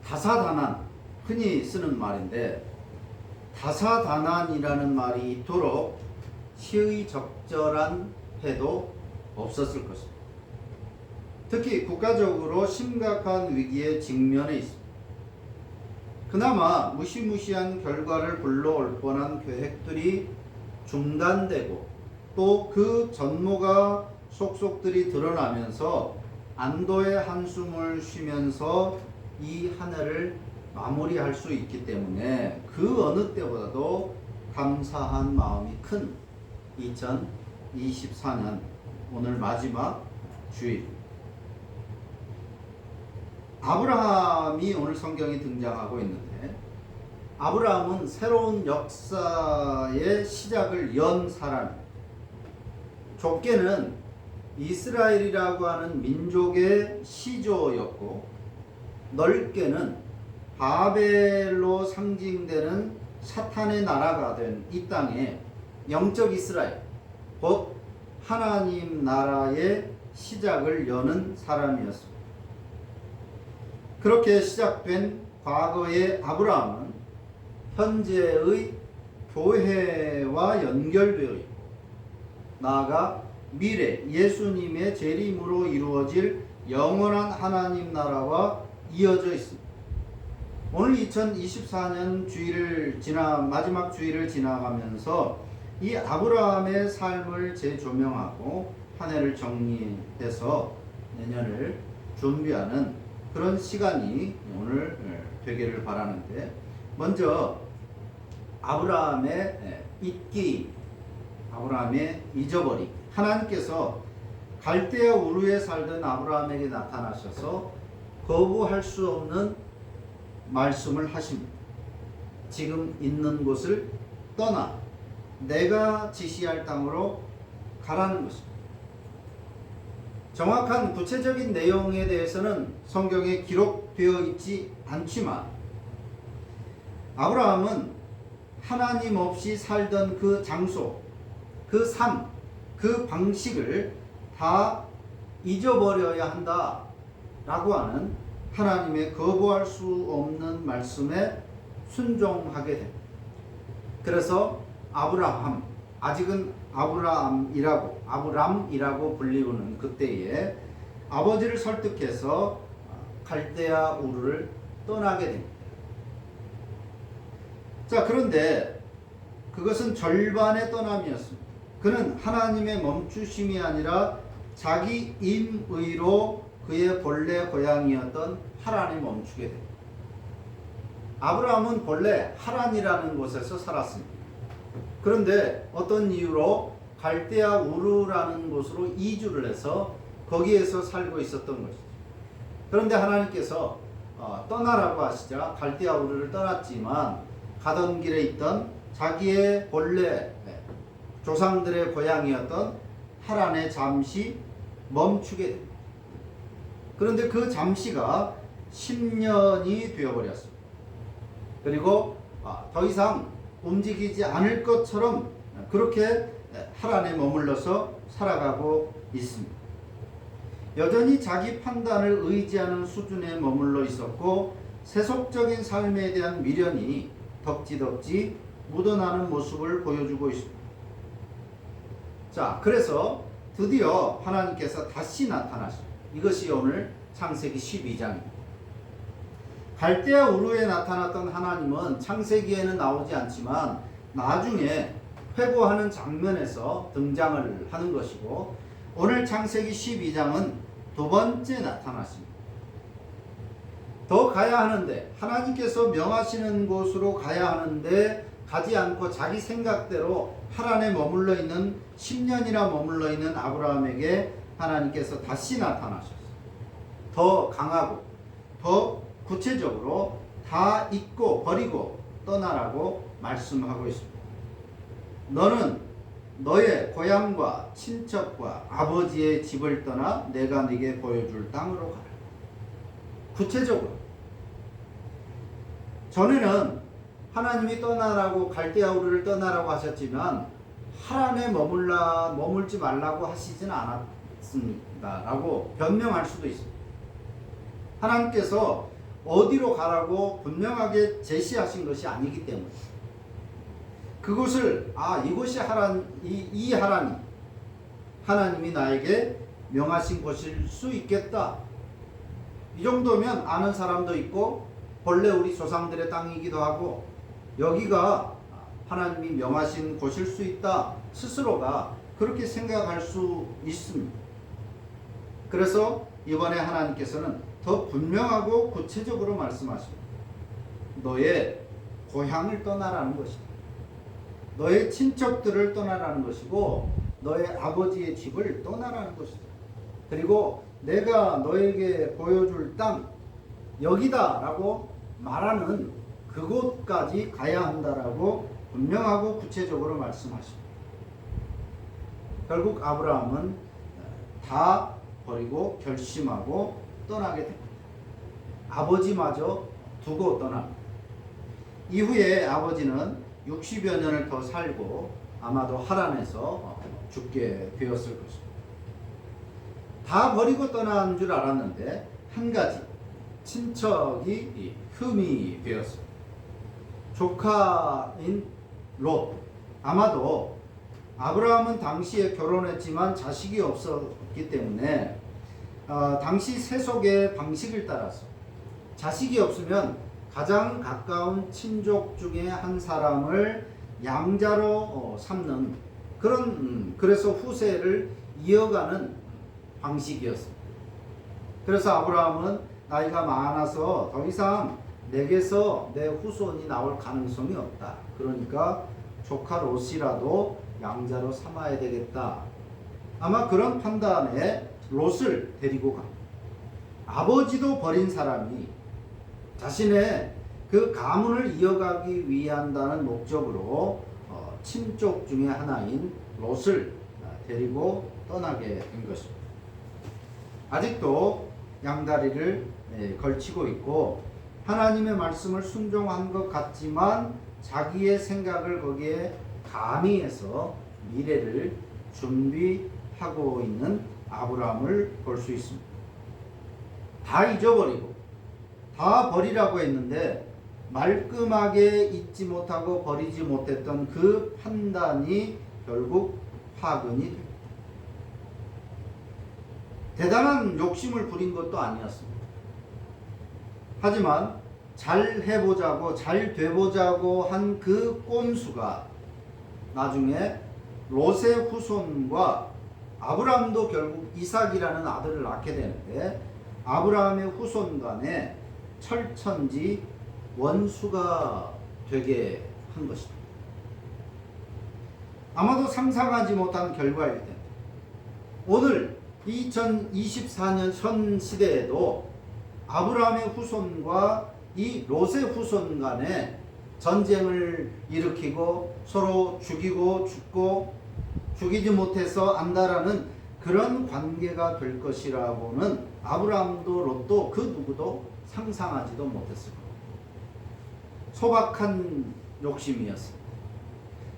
다사다난, 흔히 쓰는 말인데 다사다난이라는 말이 이토록 시의적절한 해도 없었을 것입니다. 특히 국가적으로 심각한 위기에 직면해 있습니다. 그나마 무시무시한 결과를 불러올 뻔한 계획들이 중단되고 또 그 전모가 속속들이 드러나면서 안도의 한숨을 쉬면서 이 한 해를 마무리할 수 있기 때문에 그 어느 때보다도 감사한 마음이 큰 2024년 오늘 마지막 주일, 아브라함이 오늘 성경에 등장하고 있는데, 아브라함은 새로운 역사의 시작을 연 사람입니다. 좁게는 이스라엘이라고 하는 민족의 시조였고, 넓게는 바벨로 상징되는 사탄의 나라가 된 이 땅에 영적 이스라엘, 곧 하나님 나라의 시작을 여는 사람이었습니다. 그렇게 시작된 과거의 아브라함은 현재의 교회와 연결되어 있고, 나아가 미래 예수님의 재림으로 이루어질 영원한 하나님 나라와 이어져 있습니다. 오늘 2024년 마지막 주일을 지나가면서 이 아브라함의 삶을 재조명하고 한 해를 정리해서 내년을 준비하는 그런 시간이 오늘 되기를 바라는데, 먼저 아브라함의 잊기, 아브라함의 잊어버리기. 하나님께서 갈대아 우르에 살던 아브라함에게 나타나셔서 거부할 수 없는 말씀을 하십니다. 지금 있는 곳을 떠나 내가 지시할 땅으로 가라는 것입니다. 정확한 구체적인 내용에 대해서는 성경에 기록되어 있지 않지만, 아브라함은 하나님 없이 살던 그 장소, 그 삶, 그 방식을 다 잊어버려야 한다라고 하는 하나님의 거부할 수 없는 말씀에 순종하게 됩니다. 그래서 아브라함, 아직은 아브람이라고 불리우는 그때에 아버지를 설득해서 갈대아 우르를 떠나게 됩니다. 자, 그런데 그것은 절반의 떠남이었습니다. 그는 하나님의 멈추심이 아니라 자기 임의로 그의 본래 고향이었던 하란에 멈추게 됩니다. 아브라함은 본래 하란이라는 곳에서 살았습니다. 그런데 어떤 이유로 갈대아 우르라는 곳으로 이주를 해서 거기에서 살고 있었던 것이죠. 그런데 하나님께서 떠나라고 하시자 갈대아 우르를 떠났지만 가던 길에 있던 자기의 본래 조상들의 고향이었던 하란에 잠시 멈추게 됩니다. 그런데 그 잠시가 10년이 되어버렸습니다. 그리고 더 이상 움직이지 않을 것처럼 그렇게 하란에 머물러서 살아가고 있습니다. 여전히 자기 판단을 의지하는 수준에 머물러 있었고, 세속적인 삶에 대한 미련이 덕지덕지 묻어나는 모습을 보여주고 있습니다. 자, 그래서 드디어 하나님께서 다시 나타나십니다. 이것이 오늘 창세기 12장입니다. 갈대아 우르에 나타났던 하나님은 창세기에는 나오지 않지만 나중에 회고하는 장면에서 등장을 하는 것이고, 오늘 창세기 12장은 두 번째 나타나십니다. 더 가야 하는데, 하나님께서 명하시는 곳으로 가야 하는데 가지 않고 자기 생각대로 하란에 머물러 있는 10년이나 머물러 있는 아브라함에게 하나님께서 다시 나타나셨어요. 더 강하고 더 구체적으로 다 잊고 버리고 떠나라고 말씀하고 있습니다. 너는 너의 고향과 친척과 아버지의 집을 떠나 내가 네게 보여줄 땅으로 가라. 구체적으로. 전에는 하나님이 떠나라고, 갈대아 우르를 떠나라고 하셨지만 하란에 머물지 말라고 하시진 않았습니다 라고 변명할 수도 있습니다. 하나님께서 어디로 가라고 분명하게 제시하신 것이 아니기 때문에 그것을 이곳이 이 하나님이 나에게 명하신 곳일 수 있겠다. 이 정도면 아는 사람도 있고 본래 우리 조상들의 땅이기도 하고 여기가 하나님이 명하신 곳일 수 있다. 스스로가 그렇게 생각할 수 있습니다. 그래서 이번에 하나님께서는 더 분명하고 구체적으로 말씀하십니다. 너의 고향을 떠나라는 것이다. 너의 친척들을 떠나라는 것이고 너의 아버지의 집을 떠나라는 것이다. 그리고 내가 너에게 보여줄 땅 여기다 라고 말하는 그곳까지 가야 한다라고 분명하고 구체적으로 말씀하십니다. 결국 아브라함은 다 버리고 결심하고 떠나게 됩니다. 아버지마저 두고 떠납니다. 이후에 아버지는 60여 년을 더 살고 아마도 하란에서 죽게 되었을 것입니다. 다 버리고 떠난 줄 알았는데 한 가지 친척이 흠이 되었습니다. 조카인 롯. 아마도 아브라함은 당시에 결혼했지만 자식이 없었기 때문에 당시 세속의 방식을 따라서 자식이 없으면 가장 가까운 친족 중에 한 사람을 양자로 삼는 그래서 후세를 이어가는 방식이었습니다. 그래서 아브라함은 나이가 많아서 더 이상 내게서 내 후손이 나올 가능성이 없다. 그러니까 조카 롯이라도 양자로 삼아야 되겠다. 아마 그런 판단에 롯을 데리고 갑니다. 아버지도 버린 사람이 자신의 그 가문을 이어가기 위한다는 목적으로 친족 중에 하나인 롯을 데리고 떠나게 된 것입니다. 아직도 양다리를 걸치고 있고 하나님의 말씀을 순종한 것 같지만 자기의 생각을 거기에 가미해서 미래를 준비하고 있는 아브라함을 볼 수 있습니다. 다 잊어버리고 다 버리라고 했는데 말끔하게 잊지 못하고 버리지 못했던 그 판단이 결국 파근이 됩니다. 대단한 욕심을 부린 것도 아니었습니다. 하지만 잘 해보자고 잘 돼보자고 한 그 꼼수가 나중에 롯의 후손과 아브라함도 결국 이삭이라는 아들을 낳게 되는데 아브라함의 후손 간에 철천지 원수가 되게 한 것입니다. 아마도 상상하지 못한 결과일 텐데 오늘 2024년 현 시대에도 아브라함의 후손과 이 롯의 후손 간에 전쟁을 일으키고 서로 죽이고 죽고 죽이지 못해서 안다라는 그런 관계가 될 것이라고는 아브라함도 롯도 그 누구도 상상하지도 못했을 겁니다. 소박한 욕심이었습니다.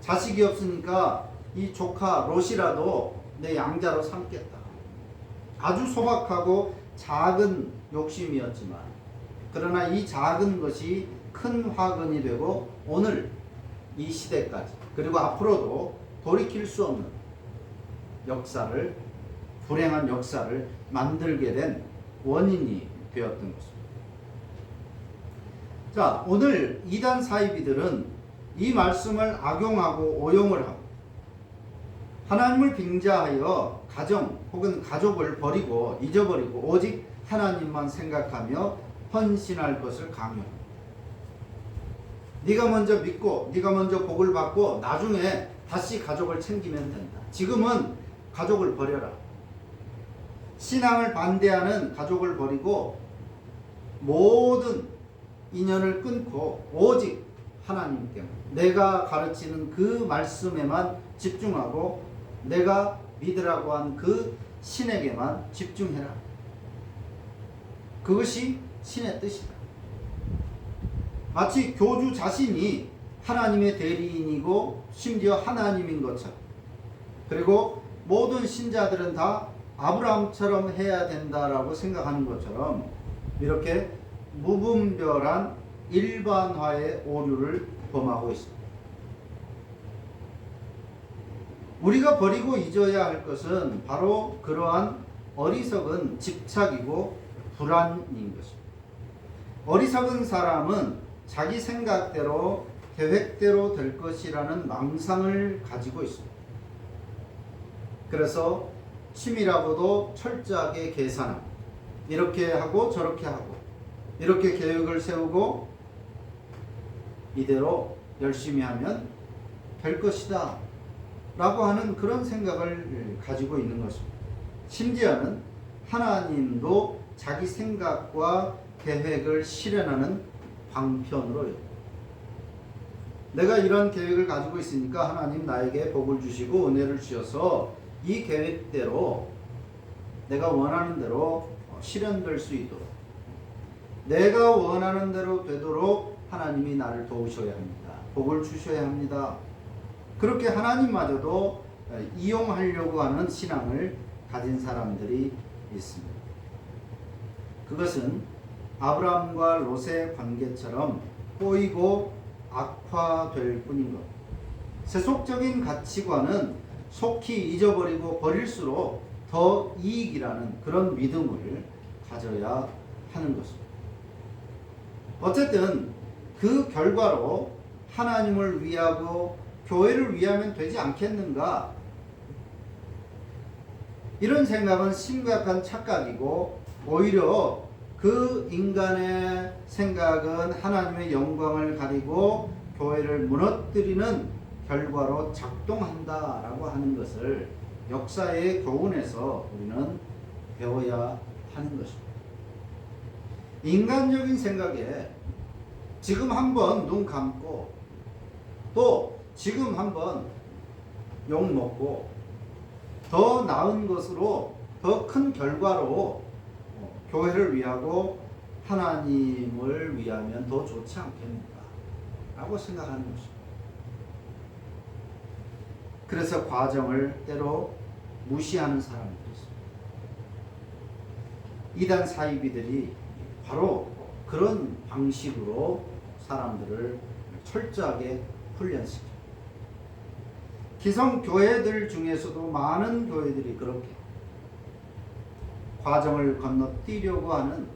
자식이 없으니까 이 조카 롯이라도 내 양자로 삼겠다. 아주 소박하고 작은 욕심이었지만 그러나 이 작은 것이 큰 화근이 되고 오늘 이 시대까지 그리고 앞으로도 돌이킬 수 없는 역사를 불행한 역사를 만들게 된 원인이 되었던 것입니다. 자, 오늘 이단 사이비들은 이 말씀을 악용하고 오용을 하고 하나님을 빙자하여 가정 혹은 가족을 버리고 잊어버리고 오직 하나님만 생각하며 헌신할 것을 강요합니다. 네가 먼저 믿고 네가 먼저 복을 받고 나중에 다시 가족을 챙기면 된다. 지금은 가족을 버려라. 신앙을 반대하는 가족을 버리고 모든 인연을 끊고 오직 하나님께 내가 가르치는 그 말씀에만 집중하고 내가 믿으라고 한 그 신에게만 집중해라. 그것이 신의 뜻이다. 마치 교주 자신이 하나님의 대리인이고 심지어 하나님인 것처럼 그리고 모든 신자들은 다 아브라함처럼 해야 된다라고 생각하는 것처럼 이렇게 무분별한 일반화의 오류를 범하고 있습니다. 우리가 버리고 잊어야 할 것은 바로 그러한 어리석은 집착이고 불안인 것입니다. 어리석은 사람은 자기 생각대로 계획대로 될 것이라는 망상을 가지고 있습니다. 그래서 치밀하고도 철저하게 계산하고 이렇게 하고 저렇게 하고 이렇게 계획을 세우고 이대로 열심히 하면 될 것이다 라고 하는 그런 생각을 가지고 있는 것입니다. 심지어는 하나님도 자기 생각과 계획을 실현하는 방편으로요. 내가 이런 계획을 가지고 있으니까 하나님 나에게 복을 주시고 은혜를 주셔서 이 계획대로 내가 원하는 대로 실현될 수 있도록 내가 원하는 대로 되도록 하나님이 나를 도우셔야 합니다. 복을 주셔야 합니다. 그렇게 하나님마저도 이용하려고 하는 신앙을 가진 사람들이 있습니다. 그것은 아브라함과 롯의 관계처럼 꼬이고 악화될 뿐인 것. 세속적인 가치관은 속히 잊어버리고 버릴수록 더 이익이라는 그런 믿음을 가져야 하는 것입니다. 어쨌든 그 결과로 하나님을 위하고 교회를 위하면 되지 않겠는가? 이런 생각은 심각한 착각이고 오히려 그 인간의 생각은 하나님의 영광을 가리고 교회를 무너뜨리는 결과로 작동한다라고 하는 것을 역사의 교훈에서 우리는 배워야 하는 것입니다. 인간적인 생각에 지금 한번 눈 감고 또 지금 한번 욕 먹고 더 나은 것으로 더 큰 결과로 교회를 위하고 하나님을 위하면 더 좋지 않겠는가 라고 생각하는 것입니다. 그래서 과정을 때로 무시하는 사람들이 있습니다. 이단 사이비들이 바로 그런 방식으로 사람들을 철저하게 훈련시킵니다. 기성 교회들 중에서도 많은 교회들이 그렇게 과정을 건너뛰려고 하는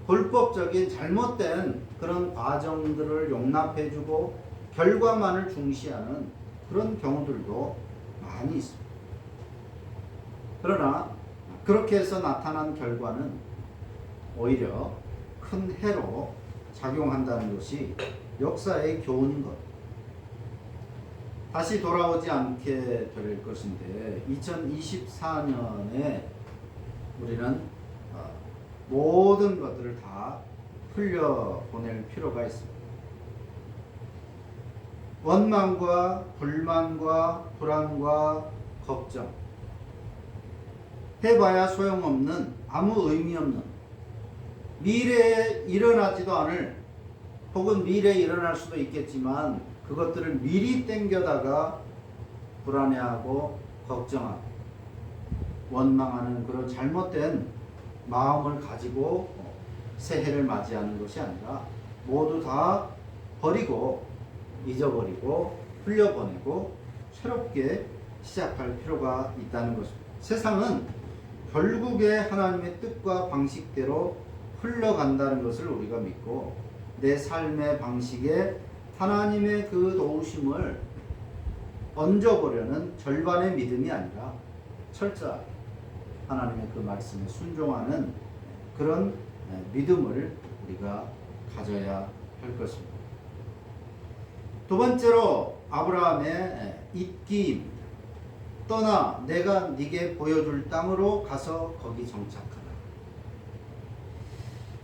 불법적인 잘못된 그런 과정들을 용납해주고 결과만을 중시하는 그런 경우들도 많이 있습니다. 그러나 그렇게 해서 나타난 결과는 오히려 큰 해로 작용한다는 것이 역사의 교훈인 것. 다시 돌아오지 않게 될 것인데 2024년에 우리는 모든 것들을 다 흘려보낼 필요가 있습니다. 원망과 불만과 불안과 걱정 해봐야 소용없는 아무 의미 없는 미래에 일어나지도 않을 혹은 미래에 일어날 수도 있겠지만 그것들을 미리 땡겨다가 불안해하고 걱정하고 원망하는 그런 잘못된 마음을 가지고 새해를 맞이하는 것이 아니라 모두 다 버리고 잊어버리고 흘려보내고 새롭게 시작할 필요가 있다는 것입니다. 세상은 결국에 하나님의 뜻과 방식대로 흘러간다는 것을 우리가 믿고 내 삶의 방식에 하나님의 그 도우심을 얹어보려는 절반의 믿음이 아니라 철저하게 하나님의 그 말씀에 순종하는 그런 믿음을 우리가 가져야 할 것입니다. 두 번째로 아브라함의 입기입니다. 떠나 내가 네게 보여줄 땅으로 가서 거기 정착하라.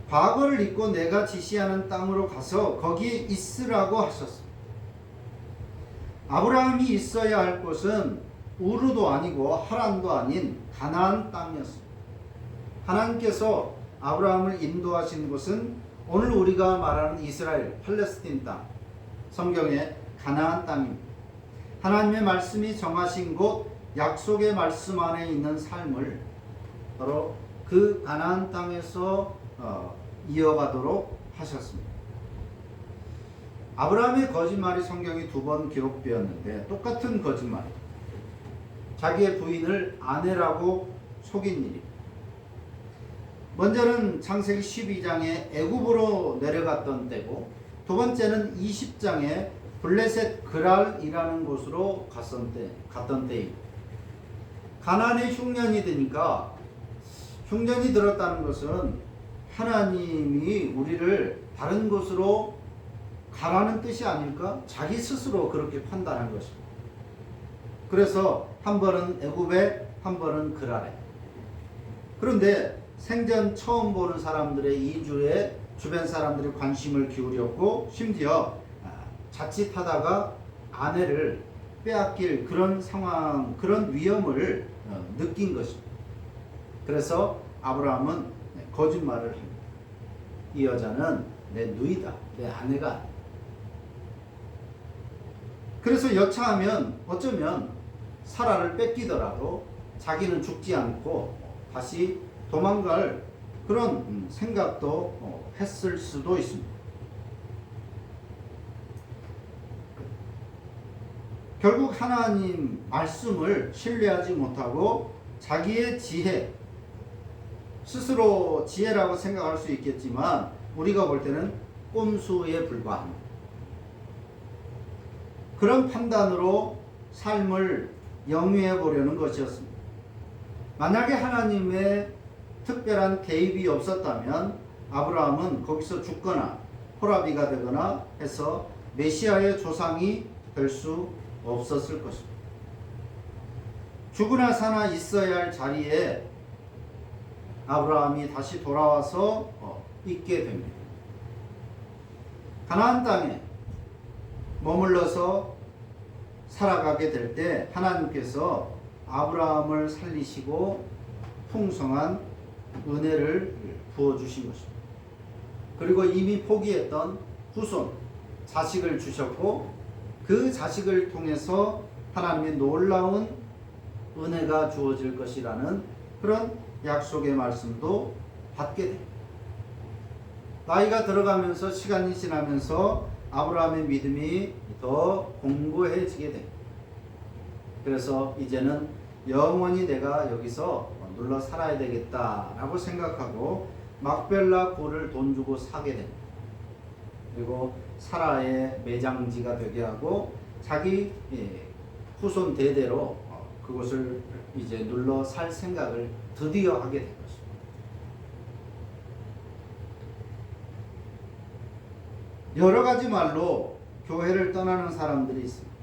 과거를 잊고 내가 지시하는 땅으로 가서 거기에 있으라고 하셨습니다. 아브라함이 있어야 할 곳은 우르도 아니고 하란도 아닌 가나안 땅이었습니다. 하나님께서 아브라함을 인도하신 곳은 오늘 우리가 말하는 이스라엘, 팔레스틴 땅, 성경의 가나안 땅입니다. 하나님의 말씀이 정하신 곳, 약속의 말씀 안에 있는 삶을 바로 그 가나안 땅에서 이어가도록 하셨습니다. 아브라함의 거짓말이 성경이 2번 기록되었는데 똑같은 거짓말. 자기의 부인을 아내라고 속인 일입니다. 먼저는 창세기 12장에 애굽으로 내려갔던 때고, 두 번째는 20장에 블레셋 그랄이라는 곳으로 갔던 때입니다. 가나안에 흉년이 드니까, 흉년이 들었다는 것은 하나님이 우리를 다른 곳으로 가라는 뜻이 아닐까? 자기 스스로 그렇게 판단한 것입니다. 그래서 한 번은 애굽에, 한 번은 그랄에. 그런데 생전 처음 보는 사람들의 이주에 주변 사람들이 관심을 기울였고, 심지어 자칫하다가 아내를 빼앗길 그런 상황, 그런 위험을 느낀 것입니다. 그래서 아브라함은 거짓말을 합니다. 이 여자는 내 누이다, 내 아내가 아니다. 그래서 여차하면 어쩌면 사라를 뺏기더라도 자기는 죽지 않고 다시 도망갈 그런 생각도 했을 수도 있습니다. 결국 하나님 말씀을 신뢰하지 못하고 자기의 지혜, 스스로 지혜라고 생각할 수 있겠지만 우리가 볼 때는 꼼수에 불과합니다. 그런 판단으로 삶을 영위해 보려는 것이었습니다. 만약에 하나님의 특별한 개입이 없었다면 아브라함은 거기서 죽거나 호라비가 되거나 해서 메시아의 조상이 될 수 없었을 것입니다. 죽으나 사나 있어야 할 자리에 아브라함이 다시 돌아와서 있게 됩니다. 가나안 땅에 머물러서 살아가게 될 때 하나님께서 아브라함을 살리시고 풍성한 은혜를 부어주신 것입니다. 그리고 이미 포기했던 후손, 자식을 주셨고 그 자식을 통해서 하나님의 놀라운 은혜가 주어질 것이라는 그런 약속의 말씀도 받게 됩니다. 나이가 들어가면서 시간이 지나면서 아브라함의 믿음이 더 공고해지게 됩니다. 그래서 이제는 영원히 내가 여기서 눌러 살아야 되겠다라고 생각하고 막벨라 굴을 돈 주고 사게 됩니다. 그리고 사라의 매장지가 되게 하고 자기 후손 대대로 그곳을 이제 눌러 살 생각을 드디어 하게 된 것입니다. 여러 가지 말로 교회를 떠나는 사람들이 있습니다.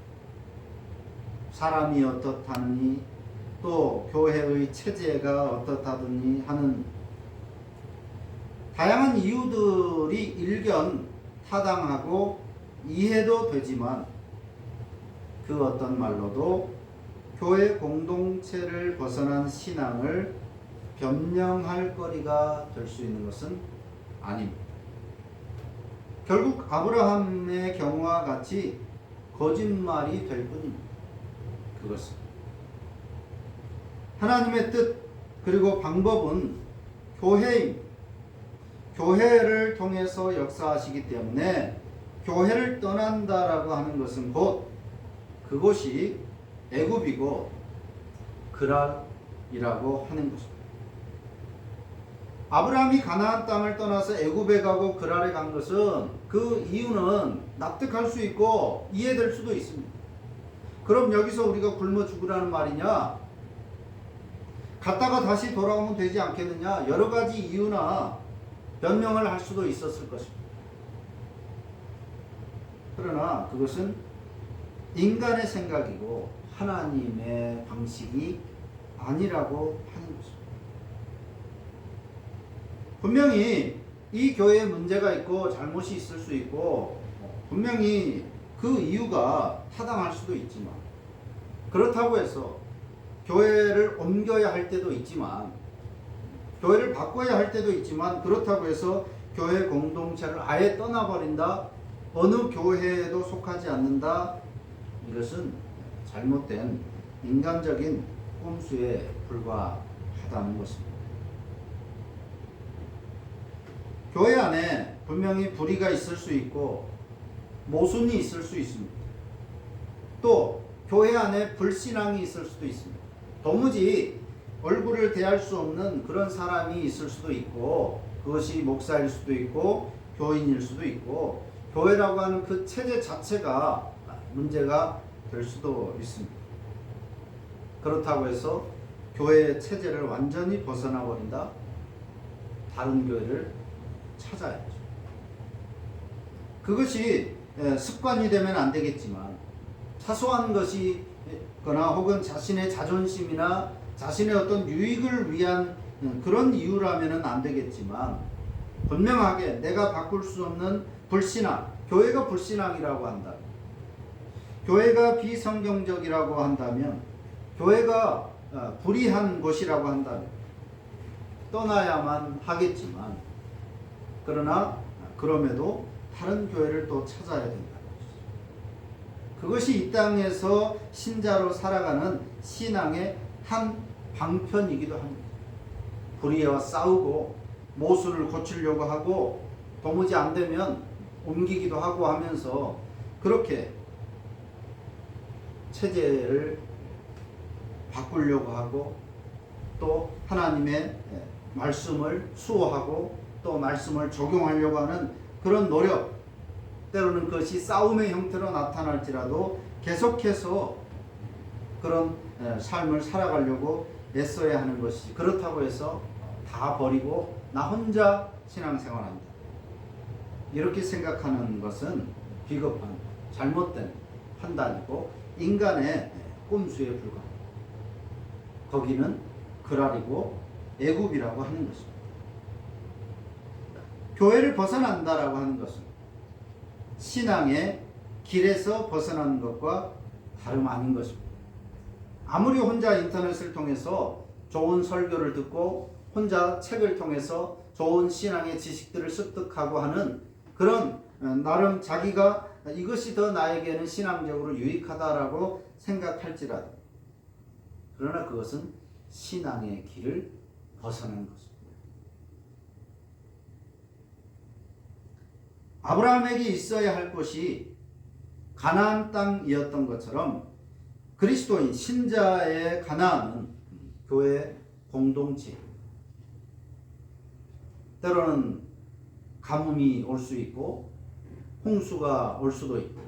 사람이 어떻다느니 또 교회의 체제가 어떻다느니 하는 다양한 이유들이 일견 타당하고 이해도 되지만 그 어떤 말로도 교회 공동체를 벗어난 신앙을 변명할 거리가 될 수 있는 것은 아닙니다. 결국 아브라함의 경우와 같이 거짓말이 될 뿐입니다. 그것은 하나님의 뜻 그리고 방법은 교회를 통해서 역사하시기 때문에 교회를 떠난다라고 하는 것은 곧 그곳이 애굽이고 그랄이라고 하는 것입니다. 아브라함이 가나안 땅을 떠나서 애굽에 가고 그랄에 간 것은 그 이유는 납득할 수 있고 이해될 수도 있습니다. 그럼 여기서 우리가 굶어 죽으라는 말이냐? 갔다가 다시 돌아오면 되지 않겠느냐? 여러 가지 이유나 변명을 할 수도 있었을 것입니다. 그러나 그것은 인간의 생각이고 하나님의 방식이 아니라고 하는 것입니다. 분명히 이 교회에 문제가 있고 잘못이 있을 수 있고 분명히 그 이유가 타당할 수도 있지만 그렇다고 해서 교회를 옮겨야 할 때도 있지만 교회를 바꿔야 할 때도 있지만 그렇다고 해서 교회 공동체를 아예 떠나버린다, 어느 교회에도 속하지 않는다, 이것은 잘못된 인간적인 꼼수에 불과하다는 것입니다. 교회 안에 분명히 불의가 있을 수 있고 모순이 있을 수 있습니다. 또 교회 안에 불신앙이 있을 수도 있습니다. 도무지 얼굴을 대할 수 없는 그런 사람이 있을 수도 있고, 그것이 목사일 수도 있고 교인일 수도 있고, 교회라고 하는 그 체제 자체가 문제가 될 수도 있습니다. 그렇다고 해서 교회의 체제를 완전히 벗어나 버린다? 다른 교회를 찾아야죠. 그것이 습관이 되면 안 되겠지만, 사소한 것이거나 혹은 자신의 자존심이나 자신의 어떤 유익을 위한 그런 이유라면 안 되겠지만, 분명하게 내가 바꿀 수 없는 불신앙, 교회가 불신앙이라고 한다면, 교회가 비성경적이라고 한다면, 교회가 불의한 곳이라고 한다면 떠나야만 하겠지만, 그러나 그럼에도 다른 교회를 또 찾아야 된다는 것이죠. 그것이 이 땅에서 신자로 살아가는 신앙의 한 방편이기도 합니다. 불의와 싸우고 모순을 고치려고 하고 도무지 안 되면 옮기기도 하고 하면서 그렇게 체제를 바꾸려고 하고, 또 하나님의 말씀을 수호하고 또 말씀을 적용하려고 하는 그런 노력, 때로는 그것이 싸움의 형태로 나타날지라도 계속해서 그런 삶을 살아가려고 애써야 하는 것이지, 그렇다고 해서 다 버리고 나 혼자 신앙생활한다, 이렇게 생각하는 것은 비겁한 잘못된 판단이고 인간의 꼼수에 불과합니다. 거기는 그랄이고 애굽이라고 하는 것입니다. 교회를 벗어난다라고 하는 것은 신앙의 길에서 벗어나는 것과 다름 아닌 것입니다. 아무리 혼자 인터넷을 통해서 좋은 설교를 듣고 혼자 책을 통해서 좋은 신앙의 지식들을 습득하고 하는 그런 나름 자기가 이것이 더 나에게는 신앙적으로 유익하다라고 생각할지라도, 그러나 그것은 신앙의 길을 벗어난 것입니다. 아브라함에게 있어야 할 것이 가나안 땅이었던 것처럼 그리스도인 신자의 가나안은 교회 공동체, 때로는 가뭄이 올 수 있고 홍수가 올 수도 있고,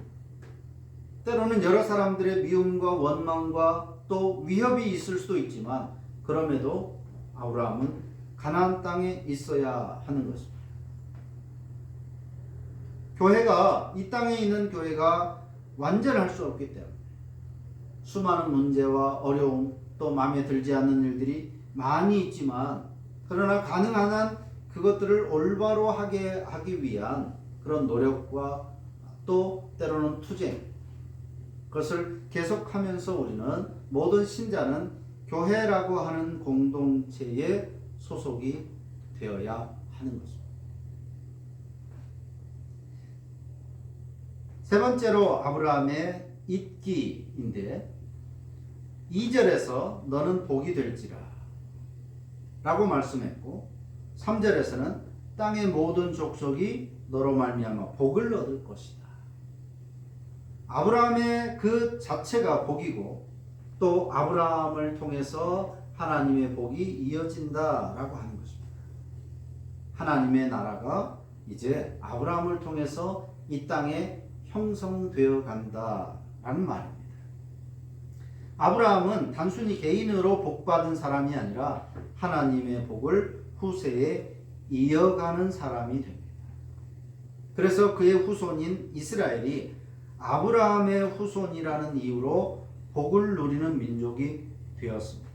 때로는 여러 사람들의 미움과 원망과 또 위협이 있을 수도 있지만, 그럼에도 아브라함은 가나안 땅에 있어야 하는 것입니다. 교회가, 이 땅에 있는 교회가 완전할 수 없기 때문에 수많은 문제와 어려움, 또 마음에 들지 않는 일들이 많이 있지만, 그러나 가능한 한 그것들을 올바로 하기 위한 그런 노력과 또 때로는 투쟁, 그것을 계속하면서 우리는, 모든 신자는 교회라고 하는 공동체에 소속이 되어야 하는 것입니다. 세 번째로 아브라함의 잇기인데, 2절에서 너는 복이 될지라 라고 말씀했고, 3절에서는 땅의 모든 족속이 너로 말미암아 복을 얻을 것이다. 아브라함의 그 자체가 복이고, 또 아브라함을 통해서 하나님의 복이 이어진다라고 하는 것입니다. 하나님의 나라가 이제 아브라함을 통해서 이 땅에 형성되어 간다라는 말입니다. 아브라함은 단순히 개인으로 복받은 사람이 아니라 하나님의 복을 후세에 이어가는 사람이 됩니다. 그래서 그의 후손인 이스라엘이 아브라함의 후손이라는 이유로 복을 누리는 민족이 되었습니다.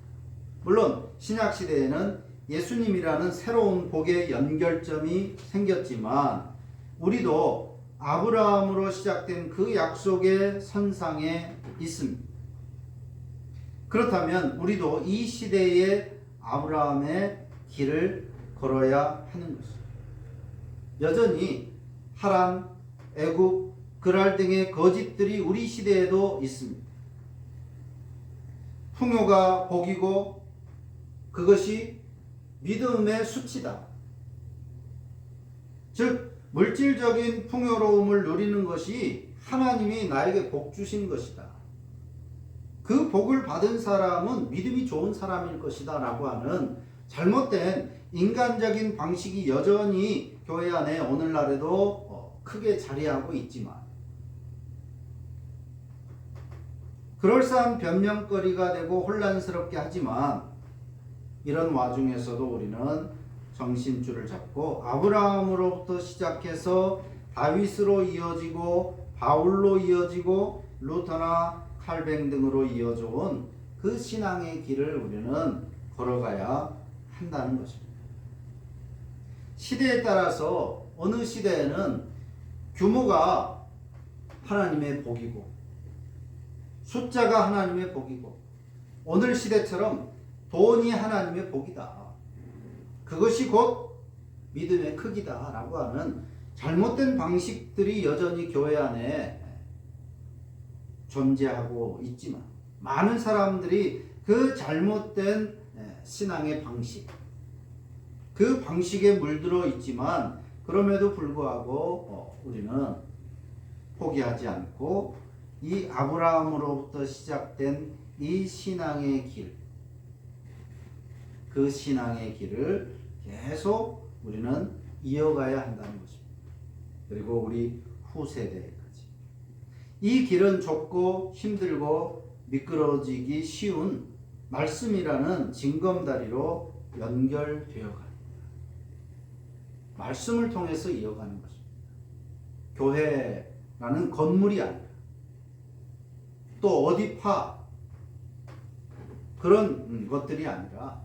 물론 신약 시대에는 예수님이라는 새로운 복의 연결점이 생겼지만, 우리도 아브라함으로 시작된 그 약속의 선상에 있습니다. 그렇다면 우리도 이 시대의 아브라함의 길을 걸어야 하는 것입니다. 여전히 하란, 애굽, 그랄 등의 거짓들이 우리 시대에도 있습니다. 풍요가 복이고 그것이 믿음의 수치다. 즉 물질적인 풍요로움을 누리는 것이 하나님이 나에게 복 주신 것이다. 그 복을 받은 사람은 믿음이 좋은 사람일 것이다 라고 하는 잘못된 인간적인 방식이 여전히 교회 안에 오늘날에도 크게 자리하고 있지만, 그럴싸한 변명거리가 되고 혼란스럽게 하지만, 이런 와중에서도 우리는 정신줄을 잡고 아브라함으로부터 시작해서 다윗으로 이어지고 바울로 이어지고 루터나 칼뱅 등으로 이어져 온 그 신앙의 길을 우리는 걸어가야 한다는 것입니다. 시대에 따라서 어느 시대에는 규모가 하나님의 복이고 숫자가 하나님의 복이고, 오늘 시대처럼 돈이 하나님의 복이다, 그것이 곧 믿음의 크기다 라고 하는 잘못된 방식들이 여전히 교회 안에 존재하고 있지만, 많은 사람들이 그 잘못된 신앙의 방식, 그 방식에 물들어 있지만, 그럼에도 불구하고 우리는 포기하지 않고 이 아브라함으로부터 시작된 이 신앙의 길, 그 신앙의 길을 계속 우리는 이어가야 한다는 것입니다. 그리고 우리 후세대까지. 이 길은 좁고 힘들고 미끄러지기 쉬운 말씀이라는 징검다리로 연결되어 갑니다. 말씀을 통해서 이어가는 것입니다. 교회라는 건물이 아니라, 또 어디파 그런 것들이 아니라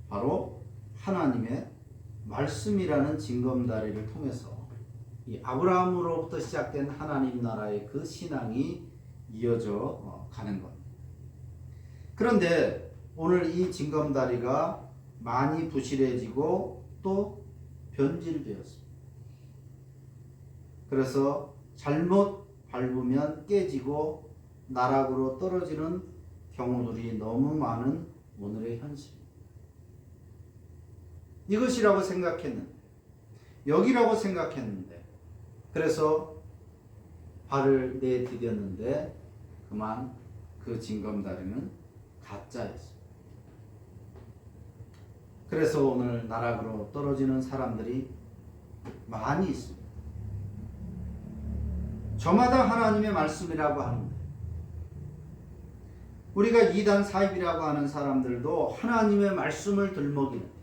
바로 하나님의 말씀이라는 징검다리를 통해서 이 아브라함으로부터 시작된 하나님 나라의 그 신앙이 이어져 가는 겁니다. 그런데 오늘 이 징검다리가 많이 부실해지고 또 변질되었습니다. 그래서 잘못 밟으면 깨지고 나락으로 떨어지는 경우들이 너무 많은 오늘의 현실입니다. 이것이라고 생각했는데, 여기라고 생각했는데, 그래서 발을 내디뎠는데 그만 그 징검다리는 가짜였습니다. 그래서 오늘 나락으로 떨어지는 사람들이 많이 있습니다. 저마다 하나님의 말씀이라고 하는데, 우리가 이단 사입이라고 하는 사람들도 하나님의 말씀을 들먹이는,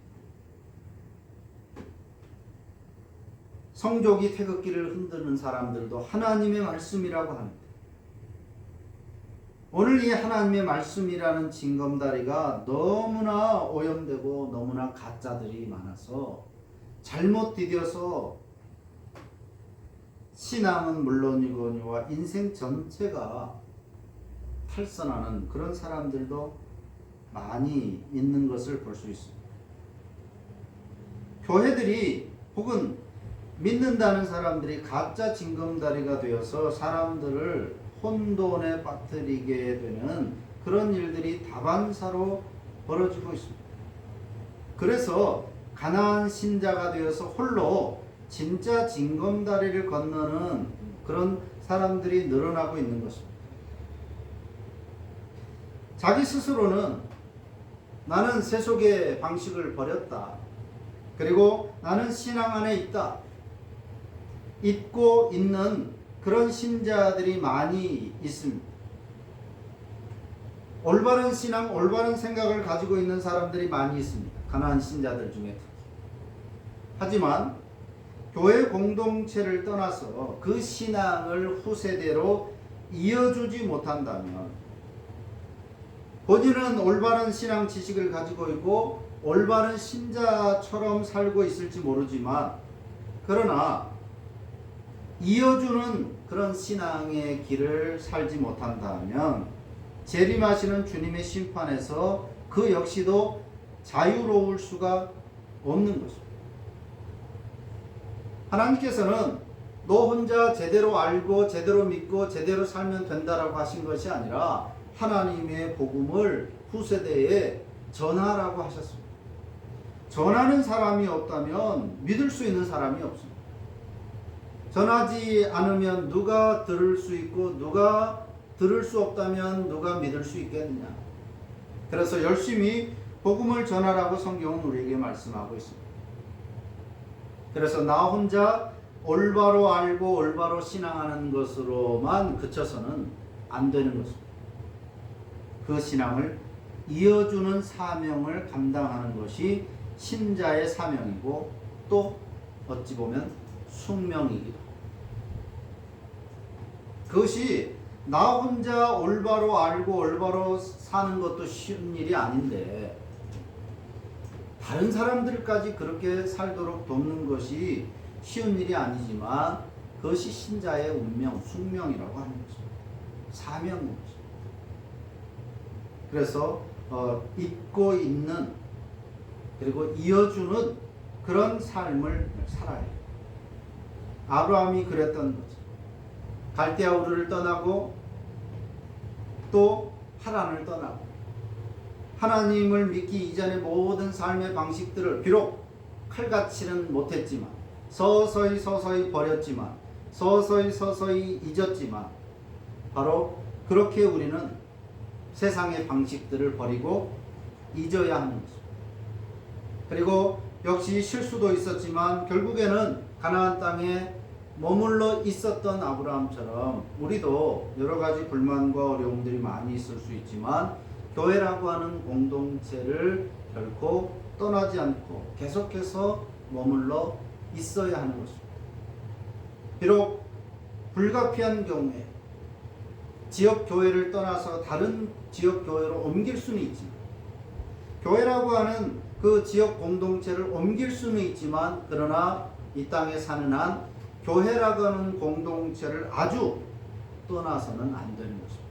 성족이 태극기를 흔드는 사람들도 하나님의 말씀이라고 하는데, 오늘 이 하나님의 말씀이라는 징검다리가 너무나 오염되고 너무나 가짜들이 많아서 잘못 디뎌서 신앙은 물론이거니와 인생 전체가 탈선하는 그런 사람들도 많이 있는 것을 볼 수 있습니다. 교회들이 혹은 믿는다는 사람들이 가짜 징검다리가 되어서 사람들을 혼돈에 빠뜨리게 되는 그런 일들이 다반사로 벌어지고 있습니다. 그래서 가난한 신자가 되어서 홀로 진짜 징검다리를 건너는 그런 사람들이 늘어나고 있는 것입니다. 자기 스스로는 나는 세속의 방식을 버렸다, 그리고 나는 신앙 안에 있다, 있고 있는 그런 신자들이 많이 있습니다. 올바른 신앙, 올바른 생각을 가지고 있는 사람들이 많이 있습니다. 가난한 신자들 중에 특히. 하지만 교회 공동체를 떠나서 그 신앙을 후세대로 이어주지 못한다면, 본인은 올바른 신앙 지식을 가지고 있고 올바른 신자처럼 살고 있을지 모르지만, 그러나 이어주는 그런 신앙의 길을 살지 못한다면 재림하시는 주님의 심판에서 그 역시도 자유로울 수가 없는 것입니다. 하나님께서는 너 혼자 제대로 알고 제대로 믿고 제대로 살면 된다라고 하신 것이 아니라 하나님의 복음을 후세대에 전하라고 하셨습니다. 전하는 사람이 없다면 믿을 수 있는 사람이 없습니다. 전하지 않으면 누가 들을 수 있고 누가 들을 수 없다면 누가 믿을 수 있겠느냐. 그래서 열심히 복음을 전하라고 성경은 우리에게 말씀하고 있습니다. 그래서 나 혼자 올바로 알고 올바로 신앙하는 것으로만 그쳐서는 안 되는 것입니다. 그 신앙을 이어주는 사명을 감당하는 것이 신자의 사명이고 또 어찌 보면 숙명이기도 합니다. 그것이 나 혼자 올바로 알고 올바로 사는 것도 쉬운 일이 아닌데 다른 사람들까지 그렇게 살도록 돕는 것이 쉬운 일이 아니지만 그것이 신자의 운명, 숙명이라고 하는 것입니다. 사명인 것입니다. 그래서 잊고 있는 그리고 이어주는 그런 삶을 살아야 해요. 아브라함이 그랬던 거죠. 갈대아 우르를 떠나고 또 하란을 떠나고 하나님을 믿기 이전의 모든 삶의 방식들을 비록 칼같이는 못했지만 서서히 버렸지만 서서히 잊었지만 바로 그렇게 우리는 세상의 방식들을 버리고 잊어야 하는 것입니다. 그리고 역시 실수도 있었지만 결국에는 가나안 땅에 머물러 있었던 아브라함처럼 우리도 여러 가지 불만과 어려움들이 많이 있을 수 있지만 교회라고 하는 공동체를 결코 떠나지 않고 계속해서 머물러 있어야 하는 것입니다. 비록 불가피한 경우에 지역 교회를 떠나서 다른 지역 교회로 옮길 수는 있지만 교회라고 하는 그 지역 공동체를 옮길 수는 있지만 그러나 이 땅에 사는 한 교회라고 하는 공동체를 아주 떠나서는 안 되는 것입니다.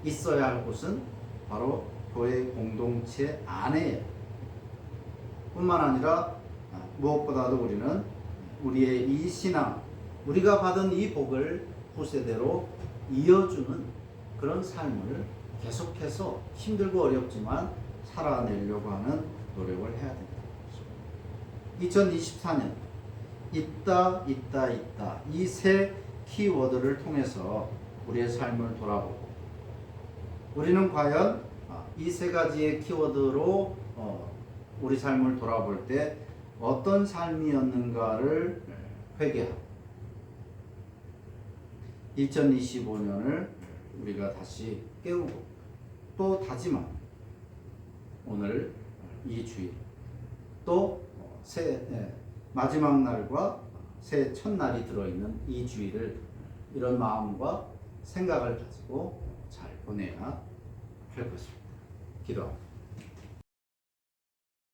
있어야 할 곳은 바로 교회 공동체 안에 뿐만 아니라 무엇보다도 우리는 우리의 이 신앙, 우리가 받은 이 복을 후세대로 이어주는 그런 삶을 계속해서 힘들고 어렵지만 살아내려고 하는 노력을 해야 된다. 2024년 있다 이 세 키워드를 통해서 우리의 삶을 돌아보고 우리는 과연 이 세 가지의 키워드로 우리 삶을 돌아볼 때 어떤 삶이었는가를 회개하고 2025년을 우리가 다시 깨우고 또 다짐하고 오늘 이 주일 또 마지막 날과 새해 첫날이 들어있는 이 주일을 이런 마음과 생각을 가지고 잘 보내야 할 것입니다. 기도합니다.